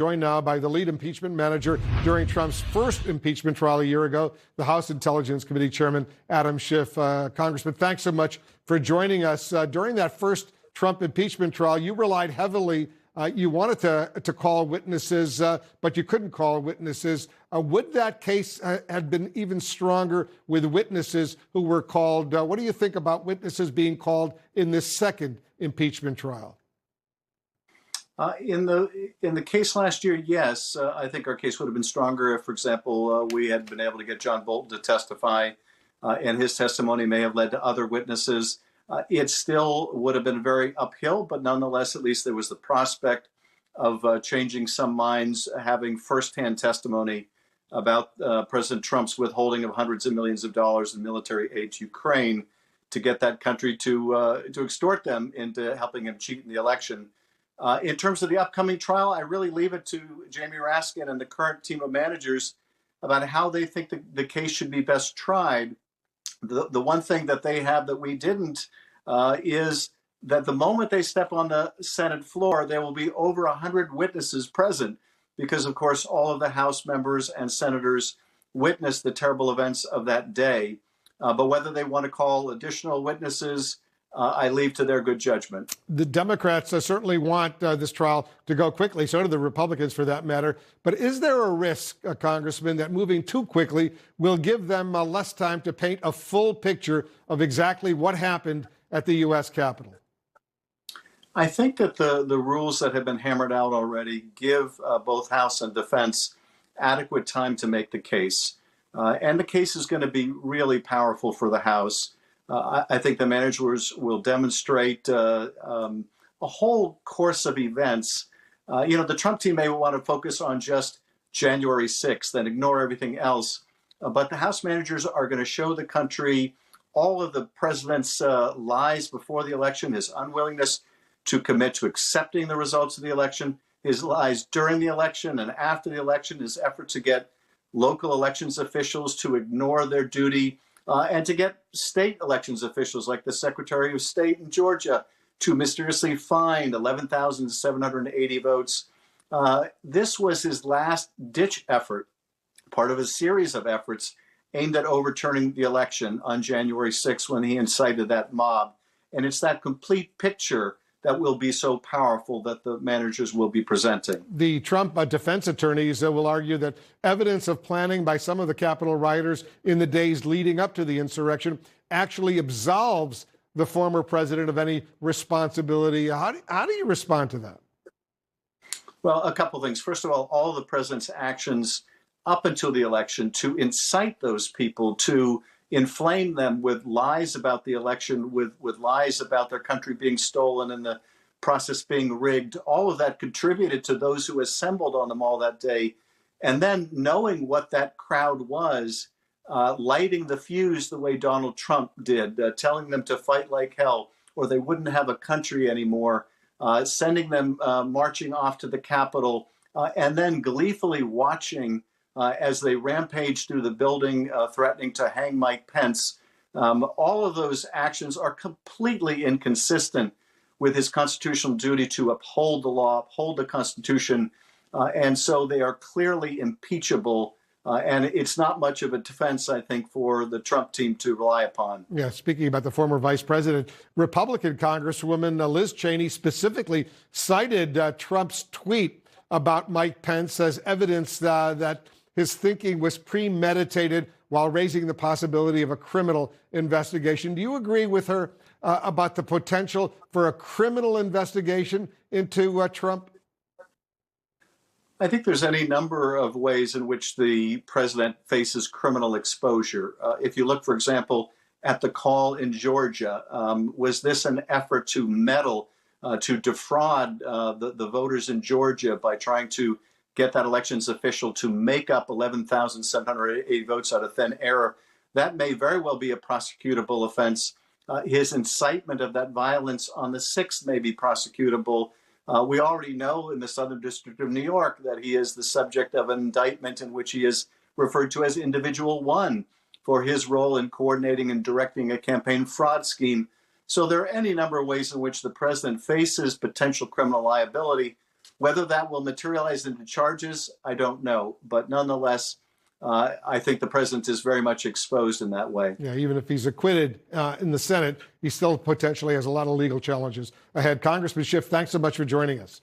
Joined now by the lead impeachment manager during Trump's first impeachment trial a year ago, the House Intelligence Committee Chairman Adam Schiff. Congressman, thanks so much for joining us. During that first Trump impeachment trial, you relied heavily. You wanted to call witnesses, but you couldn't call witnesses. Would that case have been even stronger with witnesses who were called? What do you think about witnesses being called in this second impeachment trial? In the case last year, yes, I think our case would have been stronger if, for example, we had been able to get John Bolton to testify, and his testimony may have led to other witnesses. It still would have been very uphill, but nonetheless, at least there was the prospect of changing some minds, having firsthand testimony about President Trump's withholding of hundreds of millions of dollars in military aid to Ukraine to get that country to extort them into helping him cheat in the election. In terms of the upcoming trial, I really leave it to Jamie Raskin and the current team of managers about how they think the case should be best tried. The one thing that they have that we didn't is that the moment they step on the Senate floor, there will be over 100 witnesses present because, of course, all of the House members and senators witnessed the terrible events of that day. But whether they want to call additional witnesses, I leave to their good judgment. The Democrats certainly want this trial to go quickly. So do the Republicans, for that matter. But is there a risk, Congressman, that moving too quickly will give them less time to paint a full picture of exactly what happened at the U.S. Capitol? I think that the rules that have been hammered out already give both House and Defense adequate time to make the case. And the case is going to be really powerful for the House. I think the managers will demonstrate a whole course of events. The Trump team may want to focus on just January 6th and ignore everything else. But the House managers are going to show the country all of the president's lies before the election, his unwillingness to commit to accepting the results of the election, his lies during the election and after the election, his effort to get local elections officials to ignore their duty, and to get state elections officials like the Secretary of State in Georgia to mysteriously find 11,780 votes. This was his last-ditch effort, part of a series of efforts aimed at overturning the election on January 6th when he incited that mob. And it's that complete picture that will be so powerful that the managers will be presenting. The Trump defense attorneys will argue that evidence of planning by some of the Capitol rioters in the days leading up to the insurrection actually absolves the former president of any responsibility. How do you respond to that? Well, a couple things. First of all the president's actions up until the election to incite those people, to inflame them with lies about the election, with lies about their country being stolen and the process being rigged. All of that contributed to those who assembled on the mall that day. And then knowing what that crowd was, lighting the fuse the way Donald Trump did, telling them to fight like hell or they wouldn't have a country anymore, sending them marching off to the Capitol, and then gleefully watching as they rampage through the building, threatening to hang Mike Pence. All of those actions are completely inconsistent with his constitutional duty to uphold the law, uphold the Constitution, and so they are clearly impeachable. And it's not much of a defense, I think, for the Trump team to rely upon. Yeah, speaking about the former vice president, Republican Congresswoman Liz Cheney specifically cited Trump's tweet about Mike Pence as evidence that his thinking was premeditated while raising the possibility of a criminal investigation. Do you agree with her about the potential for a criminal investigation into Trump? I think there's any number of ways in which the president faces criminal exposure. If you look, for example, at the call in Georgia, was this an effort to meddle, to defraud the voters in Georgia by trying to get that elections official to make up 11,780 votes out of thin air? That may very well be a prosecutable offense. His incitement of that violence on the 6th may be prosecutable. We already know in the Southern District of New York that he is the subject of an indictment in which he is referred to as Individual One for his role in coordinating and directing a campaign fraud scheme. So there are any number of ways in which the president faces potential criminal liability. Whether that will materialize into charges, I don't know. But nonetheless, I think the president is very much exposed in that way. Yeah, even if he's acquitted in the Senate, he still potentially has a lot of legal challenges ahead. Congressman Schiff, thanks so much for joining us.